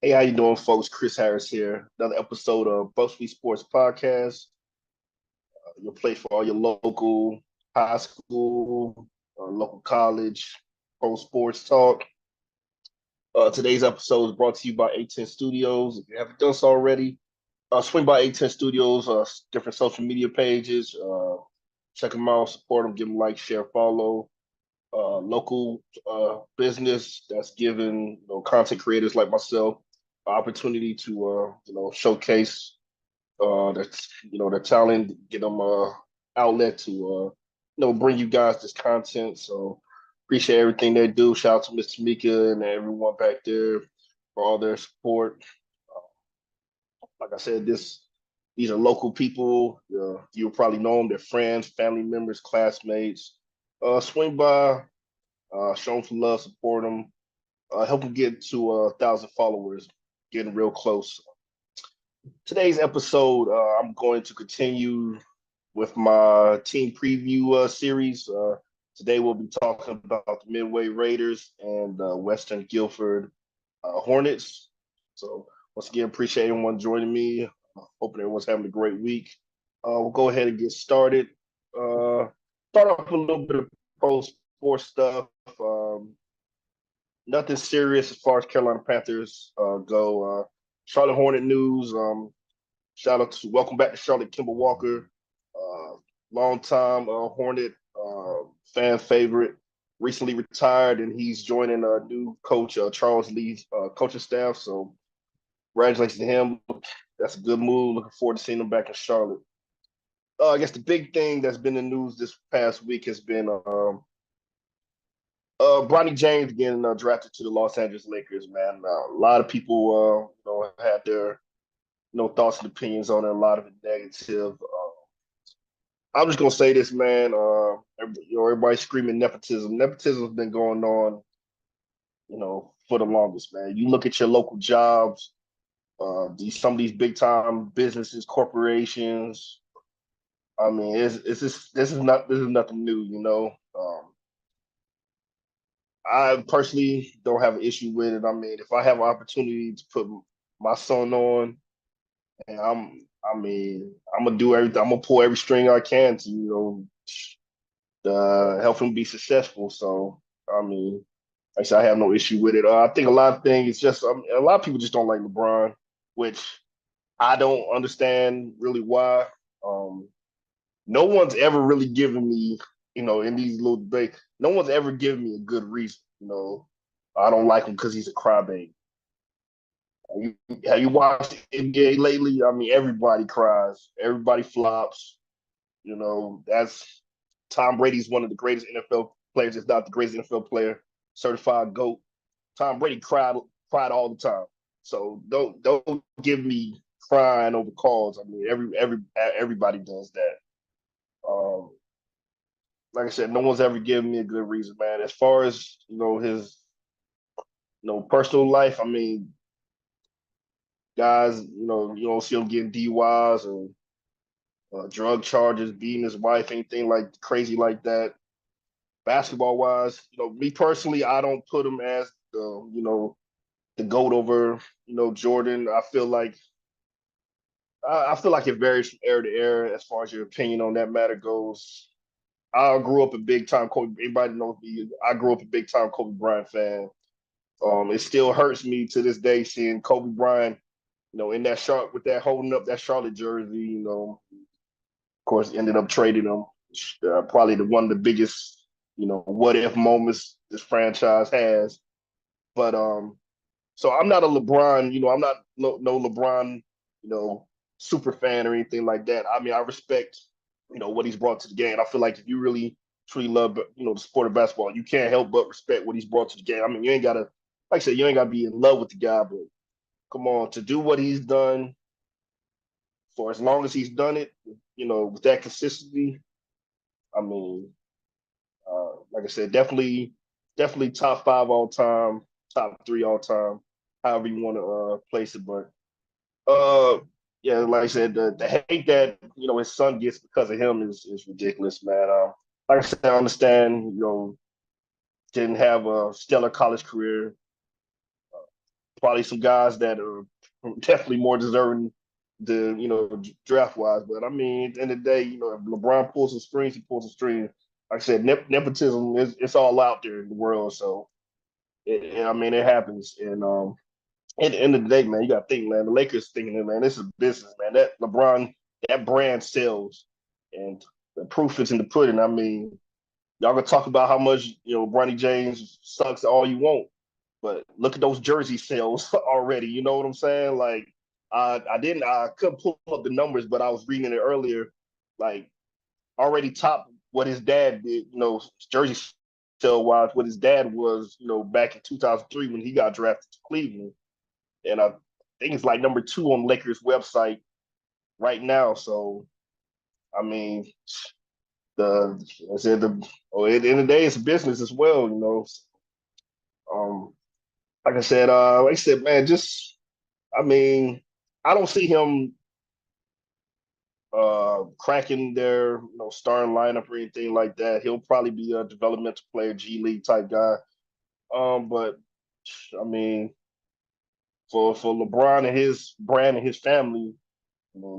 Hey, how you doing, folks? Chris Harris here. Another episode of BuzzFeed Sports Podcast. Your place for all your local high school, local college, pro sports talk. Today's episode is brought to you by A10 Studios. If you haven't done so already, swing by A10 Studios, different social media pages. Check them out, support them, give them like, share, follow. Local business that's giving content creators like myself opportunity to showcase their talent, get them outlet to bring you guys this content. So appreciate everything they do. Shout out to Mr. Mika and everyone back there for all their support. Like I said, these are local people. You'll probably know them. They're friends, family members, classmates. Swing by, show them some love, support them, help them get to 1,000 followers, getting real close. Today's episode, I'm going to continue with my team preview series. Today we'll be talking about the Midway Raiders and Western Guilford Hornets. So once again, appreciate everyone joining me. Hoping everyone's having a great week. We'll go ahead and get started. Start off with a little bit of pro sports stuff. Nothing serious as far as Carolina Panthers go. Charlotte Hornet news. Shout out to welcome back to Charlotte Kimball Walker, long time Hornet fan favorite. Recently retired, and he's joining a new coach, Charles Lee's coaching staff. So congratulations to him. That's a good move. Looking forward to seeing him back in Charlotte. I guess the big thing that's been in the news this past week has been Bronny James getting drafted to the Los Angeles Lakers. Man, a lot of people had their thoughts and opinions on it. A lot of it negative. I'm just gonna say this, man. Everybody's screaming nepotism. Nepotism's been going on, for the longest, man. You look at your local jobs, some of these big time businesses, corporations. I mean, it's just this is nothing new, I personally don't have an issue with it. I mean, if I have an opportunity to put my son on, and I'm gonna do everything. I'm gonna pull every string I can to, help him be successful. So, I mean, like I said, I have no issue with it. I think a lot of things just a lot of people just don't like LeBron, which I don't understand really why. Um, no one's ever really given me, in these little debates, no one's ever given me a good reason. I don't like him because he's a crybaby. You, have you watched the NBA lately? I mean, everybody cries, everybody flops. That's Tom Brady's one of the greatest NFL players, if not the greatest NFL player, certified GOAT. Tom Brady cried all the time. So don't give me crying over calls. I mean, everybody does that. Um, like I said, no one's ever given me a good reason, man. As far as his personal life, I mean, guys, you don't see him getting DUIs or drug charges, beating his wife, anything like crazy like that. Basketball wise, me personally, I don't put him as the goat over Jordan. I feel like it varies from era to era as far as your opinion on that matter goes. I grew up a big time Kobe. Everybody knows me. I grew up a big time Kobe Bryant fan. It still hurts me to this day seeing Kobe Bryant, in that shot with that holding up that Charlotte jersey. Of course, ended up trading him. Probably one of the biggest, what if moments this franchise has. But so I'm not a LeBron. I'm not no LeBron, you know, super fan or anything like that. I mean, I respect, what he's brought to the game. I feel like if you really truly love, the sport of basketball, you can't help but respect what he's brought to the game. I mean, you ain't gotta, like I said, you ain't gotta be in love with the guy, but come on, to do what he's done for as long as he's done it, with that consistency. I mean, like I said, definitely top five all time, top three all time, however you want to place it. But uh, yeah, like I said, the hate that his son gets because of him is ridiculous, man. Like I said, I understand, didn't have a stellar college career, probably some guys that are definitely more deserving draft wise. But I mean, at the end of the day, if LeBron pulls some strings, he pulls some strings. Like I said, nepotism is it's all out there in the world. So I mean, it happens. And at the end of the day, man, you got to think, man. The Lakers thinking, man, this is business, man. That LeBron, that brand sells, and the proof is in the pudding. I mean, y'all gonna talk about how much Bronny James sucks all you want, but look at those jersey sales already. You know what I'm saying? Like, I couldn't pull up the numbers, but I was reading it earlier. Like, already top what his dad did. Jersey sale wise, what his dad was. Back in 2003 when he got drafted to Cleveland, and I think it's like number 2 on Lakers website right now. So, I mean, the I said the at the end of the day, it's a business as well. Um, like I said, man, just I mean, I don't see him cracking their starting lineup or anything like that. He'll probably be a developmental player, G League type guy. But I mean, for LeBron and his brand and his family,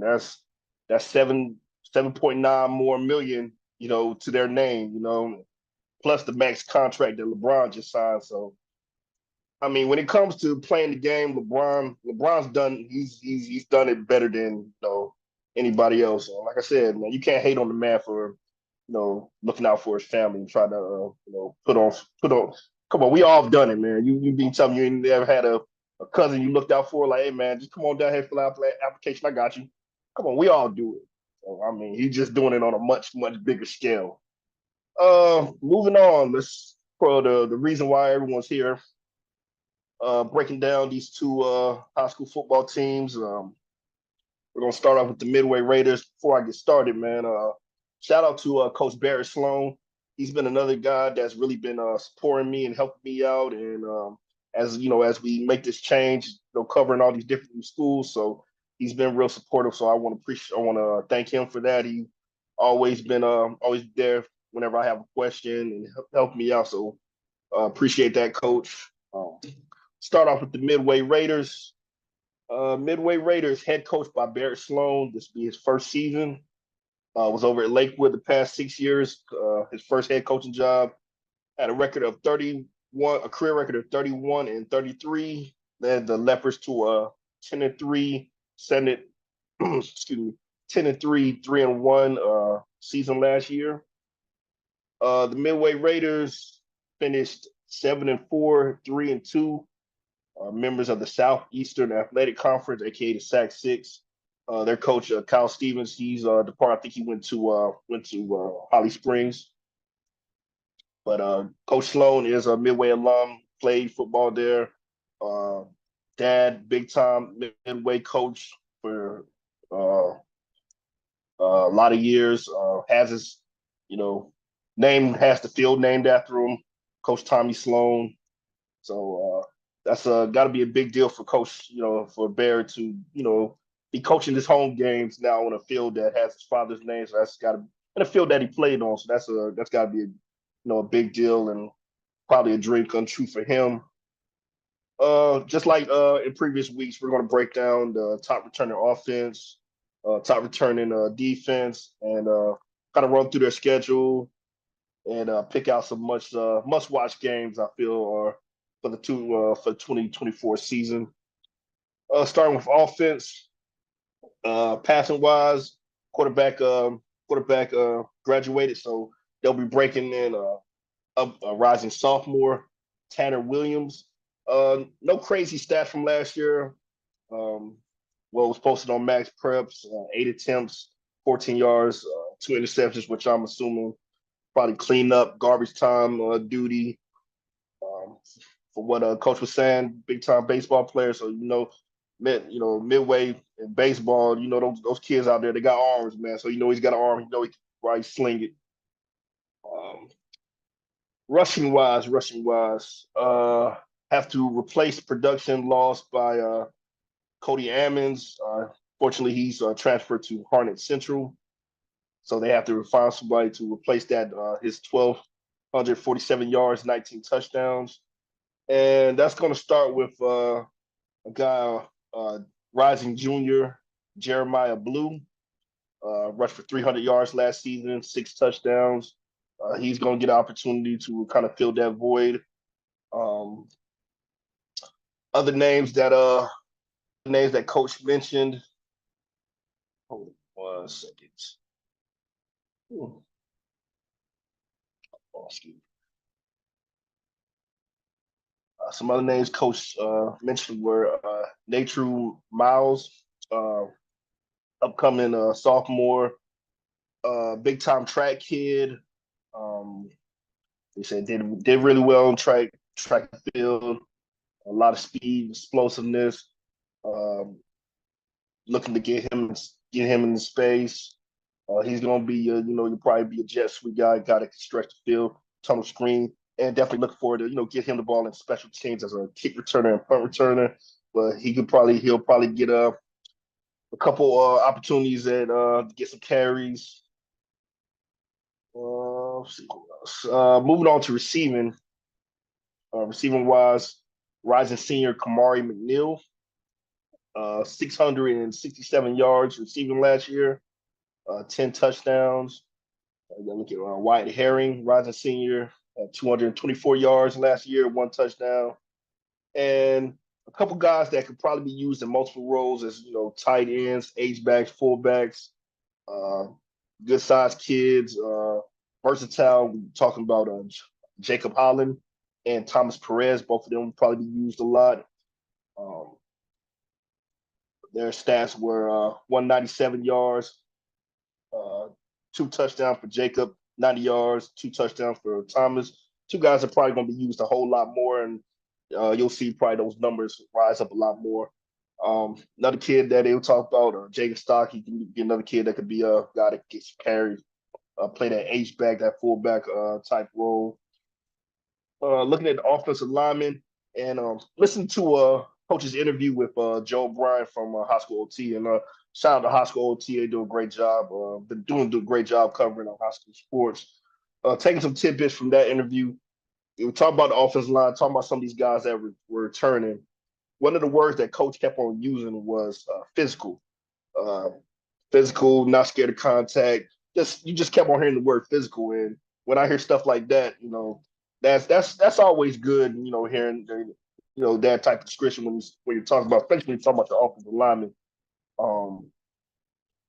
that's 7.9 more million, to their name, plus the max contract that LeBron just signed. So I mean, when it comes to playing the game, LeBron's done. He's done it better than anybody else. And like I said, man, you can't hate on the man for looking out for his family and try to put on. Come on, we all have done it, man. You be telling me you ain't never had a cousin you looked out for, like, hey man, just come on down here, fill out the application. I got you. Come on, we all do it. So, I mean, he's just doing it on a much bigger scale. Moving on. Let's for the reason why everyone's here. Breaking down these two high school football teams. We're gonna start off with the Midway Raiders. Before I get started, man, shout out to Coach Barrett Sloan. He's been another guy that's really been supporting me and helping me out, and as we make this change, covering all these different schools. So he's been real supportive. So I want to thank him for that. He always been always there whenever I have a question and help me out. So appreciate that, Coach. Start off with the Midway Raiders. Midway Raiders head coach by Barrett Sloan. This will be his first season. Was over at Lakewood the past 6 years. His first head coaching job. Had a record of 31, a career record of 31 and 33. Led the Leopards to a 10-3 Senate, excuse me, 10-3, 3-1 season last year. The Midway Raiders finished 7-4, 3-2. Members of the Southeastern Athletic Conference, aka the SAC Six. Their coach, Kyle Stevens, he's departed. I think he went to Holly Springs. But Coach Sloan is a Midway alum, played football there. Dad, big time Midway coach for a lot of years. Has his, has the field named after him, Coach Tommy Sloan. So that's got to be a big deal for Coach, for Bear to, be coaching his home games now on a field that has his father's name. So that's got to, in a field that he played on. So that's got to be a big deal and probably a dream come true for him. Just like in previous weeks, we're going to break down the top returning offense, top returning defense, and kind of run through their schedule and pick out some must-watch games I feel are for the 2024 season. Starting with offense, passing wise, quarterback graduated, so they'll be breaking in a rising sophomore, Tanner Williams. No crazy stats from last year. What was posted on Max Preps, 8 attempts, 14 yards, 2 interceptions, which I'm assuming probably clean up garbage time duty. For what Coach was saying, big time baseball player. So Midway in baseball, those kids out there, they got arms, man. So he's got an arm. He can probably sling it. Rushing wise, have to replace production lost by Cody Ammons. Fortunately, he's transferred to Hornets Central. So they have to find somebody to replace that, his 1,247 yards, 19 touchdowns. And that's going to start with A guy, rising junior Jeremiah Blue, rushed for 300 yards last season, 6 touchdowns. He's going to get an opportunity to kind of fill that void. Um, other names that coach mentioned. Hold on 1 second. Hmm. Oh, excuse me. Some other names coach mentioned were Natru Miles, uh, upcoming sophomore, big time track kid. Um, they said did really well on track field, a lot of speed, explosiveness. Um, Looking to get him in space. He's going to be, you'll probably be a jet sweep guy, got to stretch the field, tunnel screen, and definitely look forward to, get him the ball in special teams as a kick returner and punt returner. But he'll probably get a couple opportunities at to get some carries. Let's see who else. Moving on to receiving wise, rising senior Kamari McNeil, 667 yards receiving last year, 10 touchdowns. Look at Wyatt Herring, rising senior, 224 yards last year, 1 touchdown. And a couple guys that could probably be used in multiple roles as, tight ends, H-backs, fullbacks, uh, good sized kids, versatile. We're talking about Jacob Holland and Thomas Perez. Both of them would probably be used a lot. Um, their stats were 197 yards, uh, 2 touchdowns for Jacob, 90 yards, 2 touchdowns for Thomas. Two guys are probably going to be used a whole lot more, and you'll see probably those numbers rise up a lot more. Another kid that they'll talk about, Jaden Stock, he can be another kid that could be a guy that gets carried, play that H back, that fullback type role. Looking at the offensive lineman and listen to coach's interview with Joe Bryan from High School OT. And shout out to High School OT. They do a great job. Been doing a great job covering high school sports. Taking some tidbits from that interview. We talk about the offensive line, talking about some of these guys that were returning. One of the words that coach kept on using was physical. Uh, Physical, not scared of contact. You just kept on hearing the word physical, and when I hear stuff like that, that's always good. Hearing that type of description when you're talking about, especially when you're talking about the offensive lineman. Um,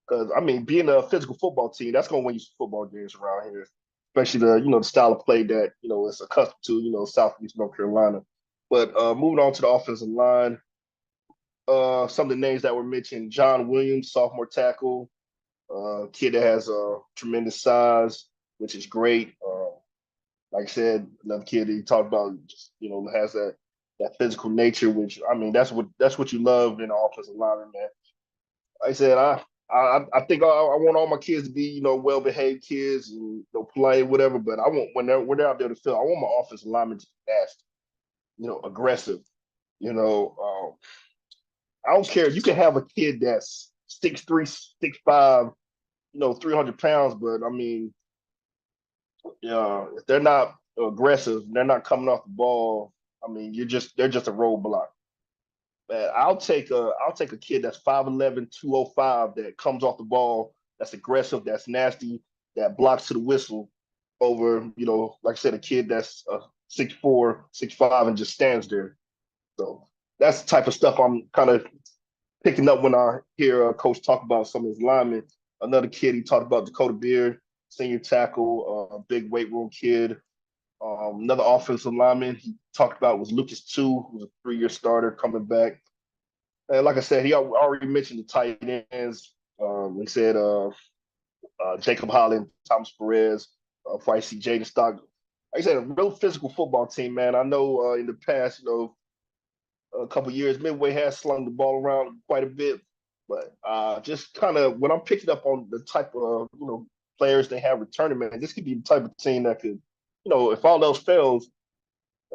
because I mean, being a physical football team, that's going to win you some football games around here, especially the style of play that it's accustomed to Southeast North Carolina. But moving on to the offensive line, some of the names that were mentioned: John Williams, sophomore tackle, kid that has a tremendous size, which is great. Like I said, another kid that he talked about, just has that physical nature, which I mean, that's what you love in the offensive lineman, man. Like I said, I think I want all my kids to be well behaved kids and polite whatever, but I want when they're out there to field, I want my offensive linemen to be nasty, aggressive. You know, I don't care. You can have a kid that's 6'3", 6'5", 300 pounds, but I mean, if they're not aggressive, they're not coming off the ball. I mean, they're just a roadblock. Man, I'll take a kid that's 5'11", 205 that comes off the ball, that's aggressive, that's nasty, that blocks to the whistle over, like I said, a kid that's 6'4", 6'5", and just stands there. So that's the type of stuff I'm kind of picking up when I hear coach talk about some of his linemen. Another kid he talked about, Dakota Beard, senior tackle, big weight room kid. Another offensive lineman he talked about was Lucas Two, who's a 3-year starter coming back. And like I said, he already mentioned the tight ends. He said Jacob Holland, Thomas Perez, probably see Jaden Stock. Like I said, a real physical football team, man. I know in the past, a couple years, Midway has slung the ball around quite a bit, but just kind of when I'm picking up on the type of players they have returning, man, this could be the type of team that could, if all else fails,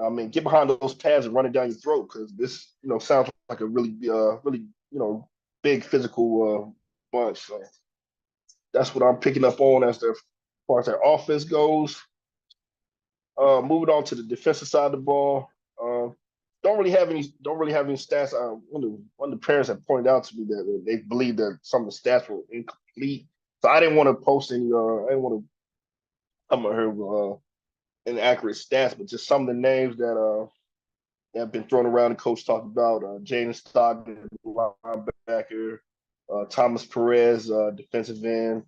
I mean, get behind those pads and run it down your throat because this, sounds like a really, big physical bunch. So that's what I'm picking up on as far as their offense goes. Moving on to the defensive side of the ball, don't really have any stats. One of the parents have pointed out to me that they believe that some of the stats were incomplete. So I didn't want to post any. I didn't want to come at her inaccurate stats, but just some of the names that have been thrown around. The coach talked about Jaden Stockton, linebacker, Thomas Perez, defensive end,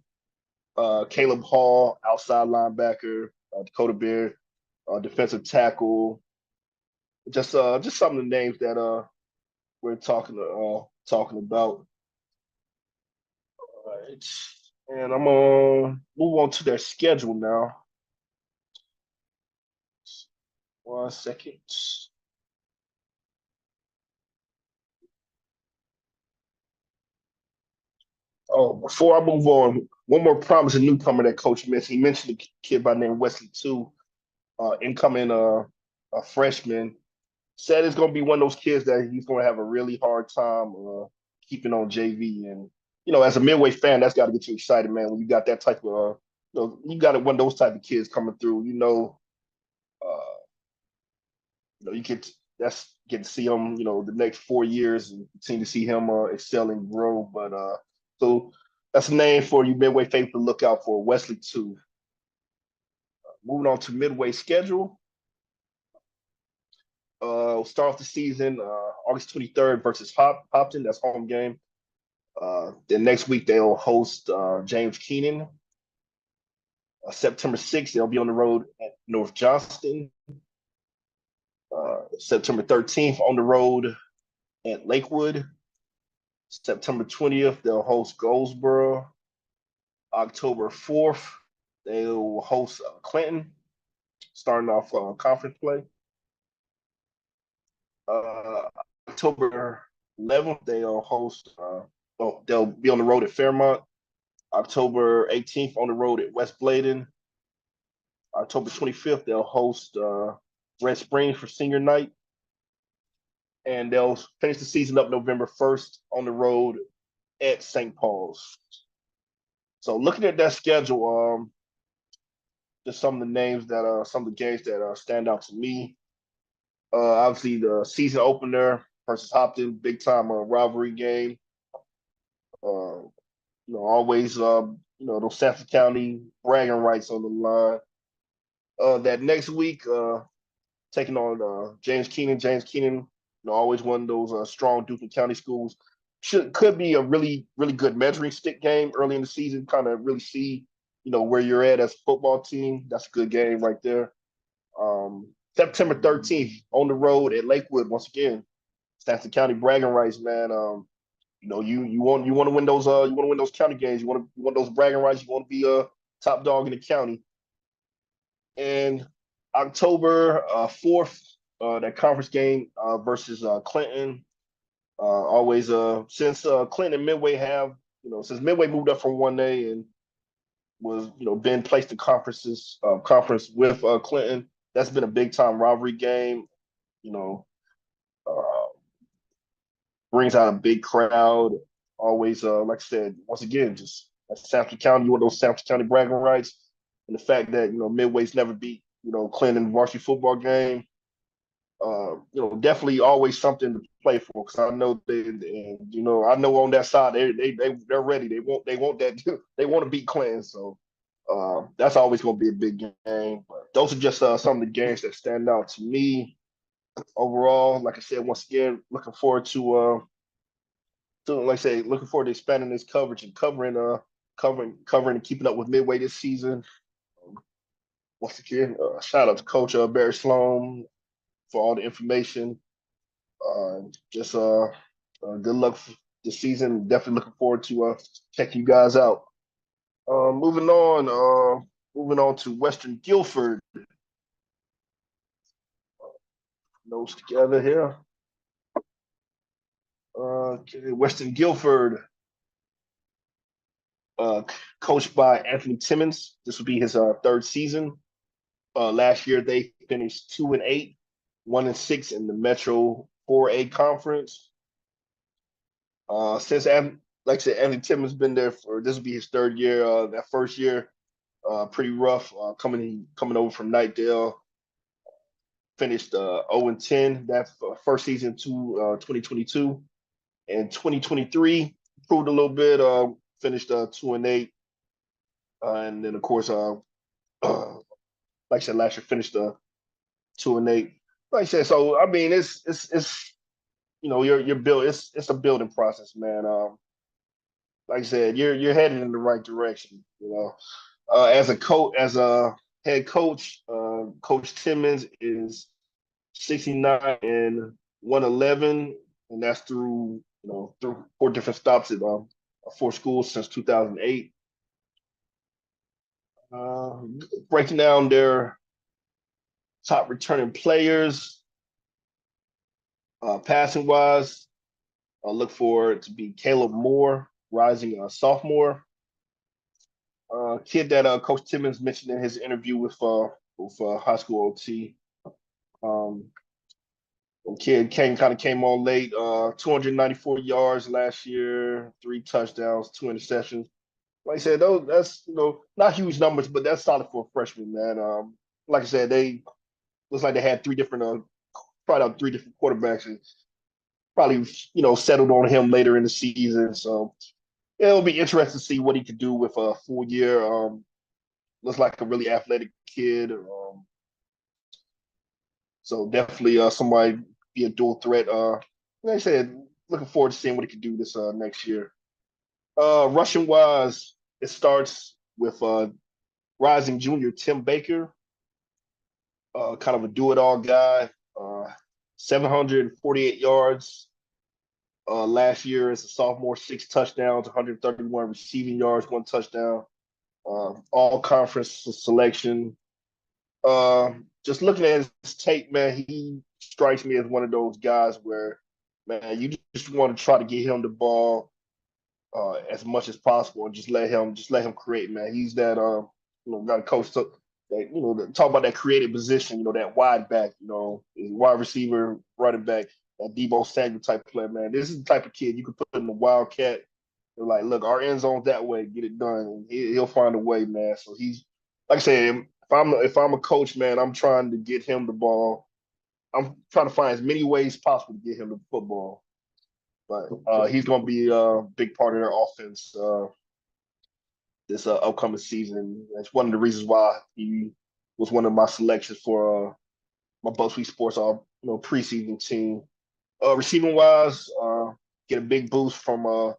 Caleb Hall, outside linebacker, Dakota Beard, defensive tackle. Just some of the names that we're talking about. All right. And I'm gonna move on to their schedule now. 1 second. Oh, before I move on, one more promising newcomer that coach mentioned. He mentioned a kid by the name Wesley too, incoming a freshman. Said it's gonna be one of those kids that he's gonna have a really hard time keeping on JV. And as a Midway fan, that's got to get you excited, man. When you got that type of, you got one of those type of kids coming through. Uh, you get that's get to see him, the next 4 years and continue to see him excel and grow. But so that's a name for you Midway faithful to look out for, Wesley too. Moving on to Midway schedule. We'll start off the season August 23rd versus Hopton. That's home game. Then next week they'll host James Keenan. September 6th, they'll be on the road at North Johnston. September 13th, on the road at Lakewood. September 20th, they'll host Goldsboro. October 4th, they'll host Clinton, starting off conference play. Uh, October 11th, they'll be on the road at Fairmont. October 18th, on the road at West Bladen. October 25th, they'll host Red Springs for senior night. And they'll finish the season up November 1st on the road at St. Paul's. So looking at that schedule, just some of the names some of the games that stand out to me. Obviously, the season opener versus Hopton, big time rivalry game. Always, those Sanford County bragging rights on the line. That next week, taking on James Keenan. James Keenan, always one of those strong Duplin County schools. Could be a really, really good measuring stick game early in the season, kind of really see, where you're at as a football team. That's a good game right there. September 13th, on the road at Lakewood, once again. Stanton County bragging rights, man. You want to win those county games. You want those bragging rights. You want to be a top dog in the county. And October 4th, that conference game versus Clinton. Always since Clinton and Midway since Midway moved up from 1A and was been placed in conference with Clinton. That's been a big time rivalry game. You know, uh, brings out a big crowd. Always, like I said, once again, just Sanford County, you want those Sanford County bragging rights, and the fact that Midway's never beat Clinton varsity football game. Definitely always something to play for because I know I know on that side they're ready. They want that they want to beat Clinton. So that's always going to be a big game. But those are just some of the games that stand out to me overall. Like I said, once again, looking forward looking forward to expanding this coverage and covering and keeping up with Midway this season. Once again, shout out to Coach Barry Sloan for all the information. Just good luck for this season. Definitely looking forward to checking you guys out. Moving on to Western Guilford. Notes together here. Okay, Western Guilford, uh, coached by Anthony Timmons. This will be his third season. Last year they finished 2-8, 1-6 in the Metro 4A conference. Since like I said, Anthony Timmons been there for this will be his third year. That first year, pretty rough. Coming over from Nightdale. finished 0-10 that first season to 2022. And 2023 improved a little bit, finished 2-8. And then, of course, like I said, last year finished 2-8. Like I said, so I mean, it's you're build. It's a building process, man. Like I said, you're headed in the right direction. As a head coach, Coach Timmons is 69 and 111, and that's through four different stops at four schools since 2008. Uh, Breaking down their top returning players, passing wise, I look for it to be Caleb Moore, rising sophomore. Kid that Coach Timmons mentioned in his interview with high school OT. Um, Kid came on late. 294 yards last year, 3 touchdowns, 2 interceptions. Like I said, that's not huge numbers, but that's solid for a freshman, man. Like I said, they looks like they had tried out 3 different quarterbacks, and probably settled on him later in the season. So it'll be interesting to see what he could do with a full year. Looks like a really athletic kid. So definitely somebody be a dual threat. Like I said, looking forward to seeing what he can do this next year. Rushing wise, it starts with rising junior Tim Baker, kind of a do-it-all guy. 748 yards last year as a sophomore, 6 touchdowns, 131 receiving yards, 1 touchdown. All conference selection. Just looking at his tape, man, he strikes me as one of those guys where, man, you just want to try to get him the ball as much as possible and just let him create, man. He's that got a coach that talk about that creative position, that wide back, wide receiver, running back, that Debo Samuel type player, man. This is the type of kid you could put in the Wildcat. They're like, look, our end zone's that way, get it done. And he'll find a way, man. So he's like I said, if I'm a coach, man, I'm trying to get him the ball. I'm trying to find as many ways possible to get him the football. But he's going to be a big part of their offense this upcoming season. That's one of the reasons why he was one of my selections for my BuzzFeed Sports preseason team. Receiving wise, get a big boost from a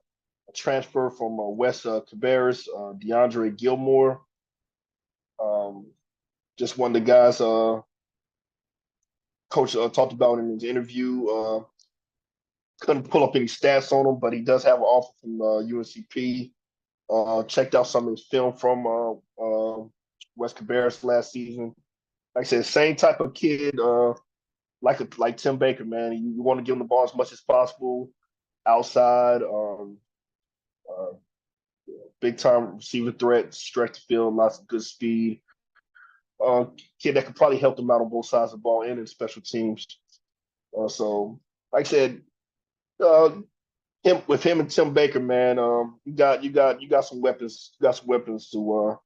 transfer from West Cabarrus, DeAndre Gilmore. Just one of the guys Coach talked about in his interview. Couldn't pull up any stats on him, but he does have an offer from UNCP. Checked out some of his film from West Cabarrus last season. Like I said, same type of kid, like Tim Baker, man. You want to give him the ball as much as possible outside. Uh, Big time receiver threat, stretch the field, lots of good speed. Kid that could probably help them out on both sides of the ball and in special teams. So, like I said, uh, him and Tim Baker, man, you got some weapons. You got some weapons to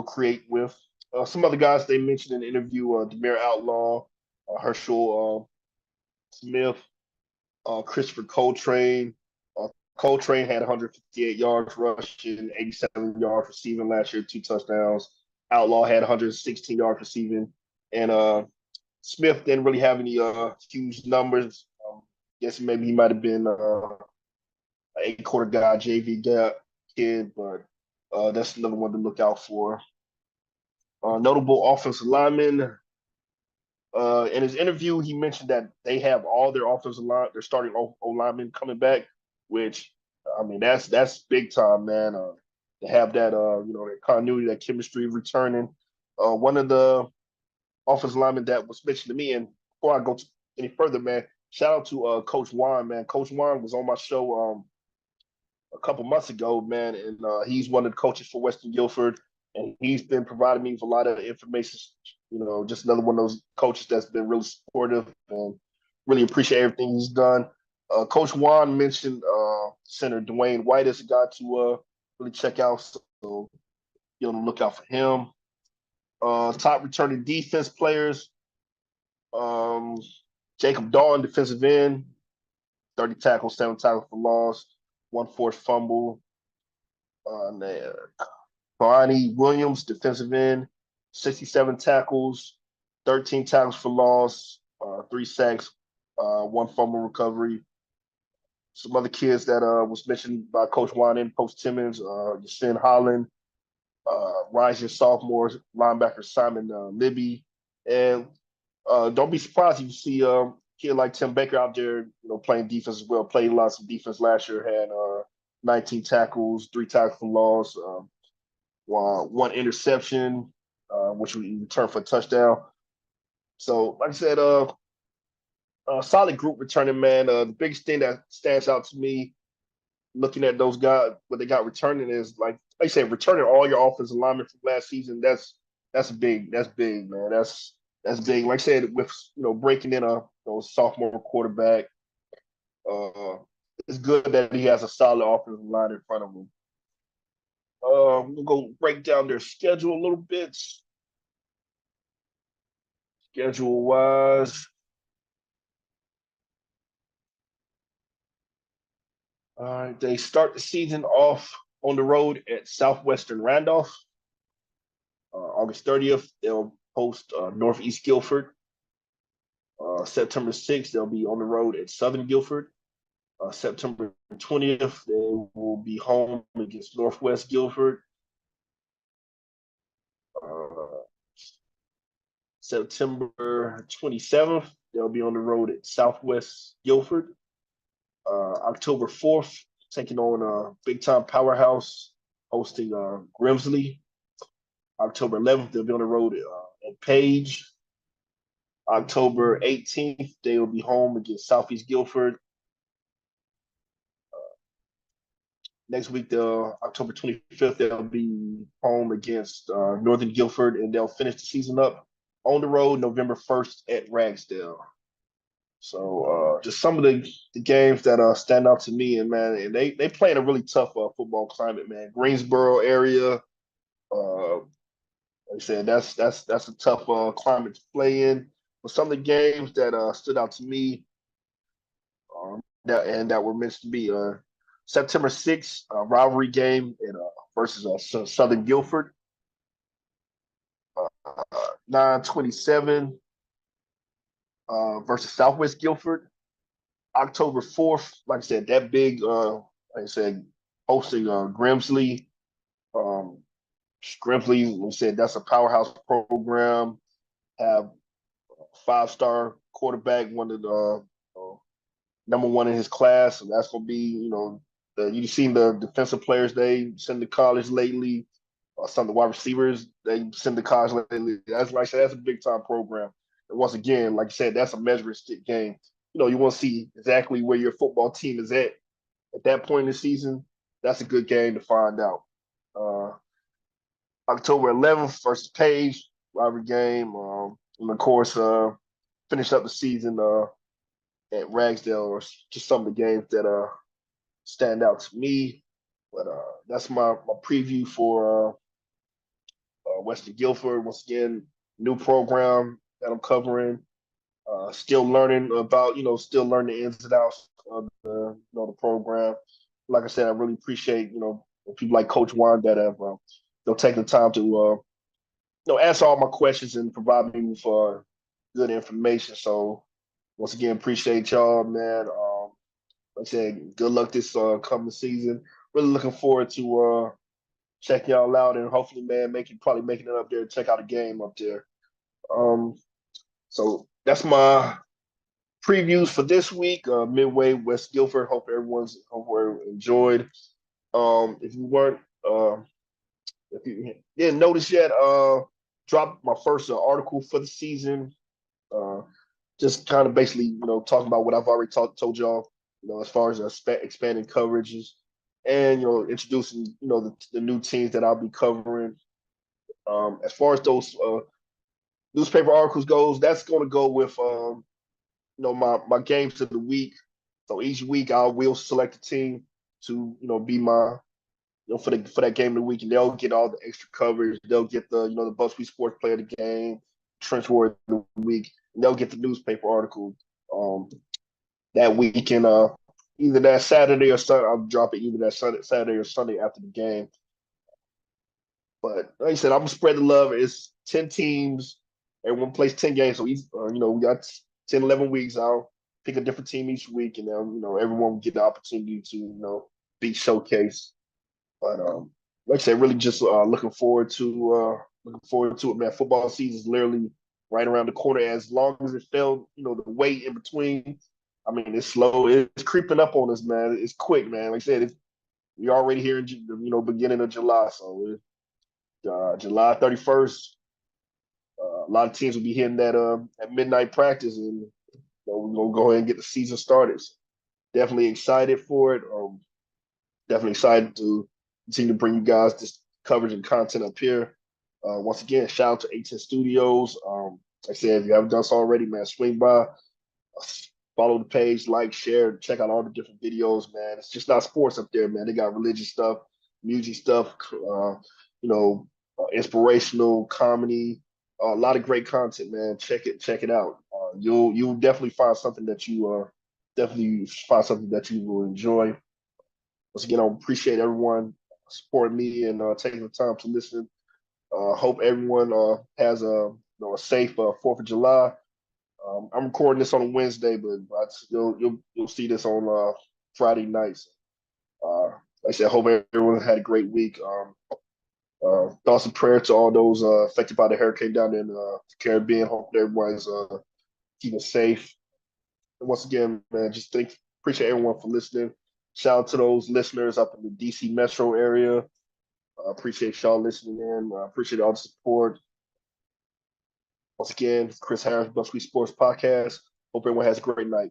create with. Some other guys they mentioned in the interview: Demir Outlaw, Herschel Smith, Christopher Coltrane. Coltrane had 158 yards rushing, 87 yards receiving last year, 2 touchdowns. Outlaw had 116 yards receiving, and Smith didn't really have any huge numbers. Guess maybe he might have been an 8-quarter guy, JV kid, but that's another one to look out for. Notable offensive linemen. In his interview, he mentioned that they have all their offensive line, their starting O linemen coming back, which I mean that's big time, man. To have that that continuity, that chemistry returning. One of the offensive linemen that was mentioned to me, and before I go any further, man, shout out to Coach Juan, man. Coach Juan was on my show a couple months ago, man, and he's one of the coaches for Western Guilford, and he's been providing me with a lot of information. Just another one of those coaches that's been really supportive and really appreciate everything he's done. Coach Juan mentioned center Dwayne White as a guy to really check out, so be on the lookout for him. Top returning defense players. Um, Jacob Dawn, defensive end, 30 tackles, 7 tackles for loss, one forced fumble. Barney Williams, defensive end, 67 tackles, 13 tackles for loss, 3 sacks, one fumble recovery. Some other kids that was mentioned by Coach Wyman, Coach Timmons, Yasin Holland, rising sophomore linebacker Simon Libby, and don't be surprised if you see a kid like Tim Baker out there, playing defense as well. Played lots of defense last year. Had 19 tackles, 3 tackles for loss, one interception, which we returned for a touchdown. So, like I said, solid group returning, man. The biggest thing that stands out to me looking at those guys, what they got returning is like I said, returning all your offensive linemen from last season. That's big. That's big, man. That's big. Like I said, with breaking in a sophomore quarterback, it's good that he has a solid offensive line in front of him. We'll go break down their schedule a little bit. Schedule wise, all right, they start the season off on the road at Southwestern Randolph. August 30th, they'll host Northeast Guilford. September 6th, they'll be on the road at Southern Guilford. September 20th, they will be home against Northwest Guilford. Uh, September 27th, they'll be on the road at Southwest Guilford. October 4th, taking on a big time powerhouse, hosting Grimsley. October 11th, they'll be on the road at Page. October 18th, they will be home against Southeast Guilford. Next week, October 25th, they'll be home against Northern Guilford, and they'll finish the season up on the road November 1st at Ragsdale. So just some of the games that stand out to me, and man, and they play in a really tough football climate, man. Greensboro area, like I said, that's a tough climate to play in. But some of the games that stood out to me, that were meant to be September 6th, rivalry game versus Southern Guilford. 9/27 versus Southwest Guilford. October 4th, like I said, that big, like I said, hosting Grimsley. Um, Grimsley, like I said, that's a powerhouse program. Have 5-star quarterback, one of the number one in his class. So that's going to be, you've seen the defensive players they send to college lately. Some of the wide receivers they send to college lately. That's like I said, that's a big time program. And once again, like I said, that's a measuring stick game. You want to see exactly where your football team is at that point in the season. That's a good game to find out. Uh, October 11th versus Page, rivalry game. And of course, finish up the season at Ragsdale, or just some of the games that stand out to me. But that's my preview for Western Guilford. Once again, new program that I'm covering. Still learning about, still learning the ins and outs of the program. Like I said, I really appreciate, people like Coach Juan that have, taken the time to, answer all my questions and provide me with good information. So once again, appreciate y'all, man. Like I said, good luck this coming season. Really looking forward to check y'all out and hopefully, man, probably making it up there. Check out a game up there. Um, so that's my previews for this week. Midway, West Guilford. Hope everyone enjoyed. If you weren't, if you didn't notice yet, dropped my first article for the season. Uh, just kind of basically, talking about what I've already told y'all, as far as expanding coverages and, introducing, the new teams that I'll be covering. As far as those newspaper articles goes, that's going to go with, my games of the week. So each week I will select a team to, be my, for that game of the week, and they'll get all the extra coverage. They'll get the, the BuzzFeed Sports Player of the Game, Trench War of the Week. And they'll get the newspaper article um, that weekend. Either that Saturday or Sunday. I'll drop it either that Saturday or Sunday after the game. But like I said, I'm gonna spread the love. It's 10 teams. Everyone plays 10 games, so we got 10, 11 weeks. I'll pick a different team each week, and then everyone will get the opportunity to be showcased. But like I said, really just looking forward to it, man. Football season is literally right around the corner. As long as it felt, the wait in between. I mean, it's slow. It's creeping up on us, man. It's quick, man. Like I said, we're already here in beginning of July, so July 31st. A lot of teams will be hitting that at midnight practice, and we're gonna go ahead and get the season started. So definitely excited for it. Definitely excited to continue to bring you guys this coverage and content up here. Once again, shout out to 18 Studios. Like I said, if you haven't done so already, man, swing by, follow the page, like, share, check out all the different videos, man. It's just not sports up there, man. They got religious stuff, music stuff, inspirational comedy, a lot of great content, man. Check it out. You'll definitely find something that you will enjoy. Once again, I appreciate everyone supporting me and taking the time to listen. Hope everyone has a safe 4th of July. I'm recording this on a Wednesday, but you'll see this on Friday nights. Like I said, hope everyone had a great week. Thoughts and prayers to all those affected by the hurricane down in the Caribbean. Hope everyone's keeping safe. And once again, man, appreciate everyone for listening. Shout out to those listeners up in the DC metro area. Appreciate y'all listening in. Appreciate all the support. Once again, Chris Harris, Bucks Sports Podcast. Hope everyone has a great night.